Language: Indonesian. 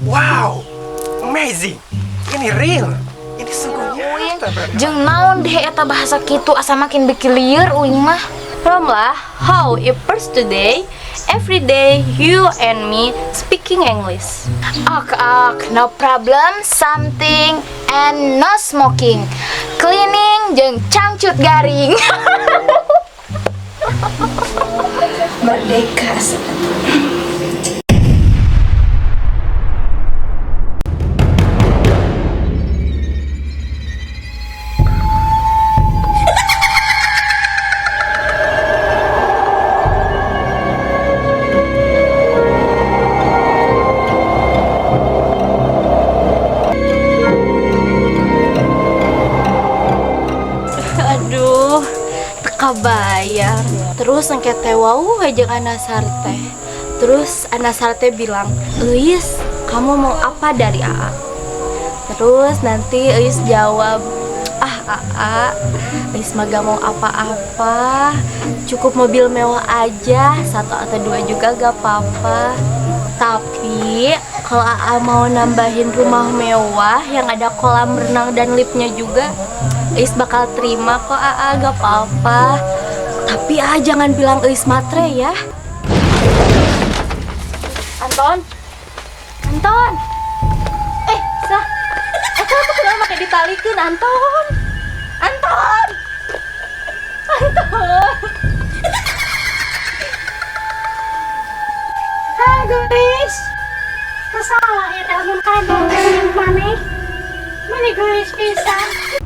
Wow, amazing. Ini real. Ini sungguh Uing, nyata, brother. jeung naon deh eta bahasa kitu asa makin bikin lieur uing mah. Romlah, how if first today, every day you and me speaking English. Ok, no problem, something and no smoking. Cleaning jeung cangcut garing. Merdeka. Aduh, teka bayar. Terus engke teh wau ngajak Anasar teh. Terus Anasar teh bilang, "Eis, kamu mau apa dari AA?" Terus nanti Eis jawab, "Ah, AA, Eis mah gak mau apa-apa. Cukup mobil mewah aja, 1 atau 2 juga gak apa-apa. Tapi kalau AA mau nambahin rumah mewah yang ada kolam renang dan liftnya juga, Eis bakal terima kok AA, gak apa-apa. Tapi AA jangan bilang Eis matre ya." Anton, Anton, sah, eta tuh kudu make ditalikeun Anton, Anton, Anton. Ah, guys. Masalah ya telepon kamu maneh. Maneh guys pisan.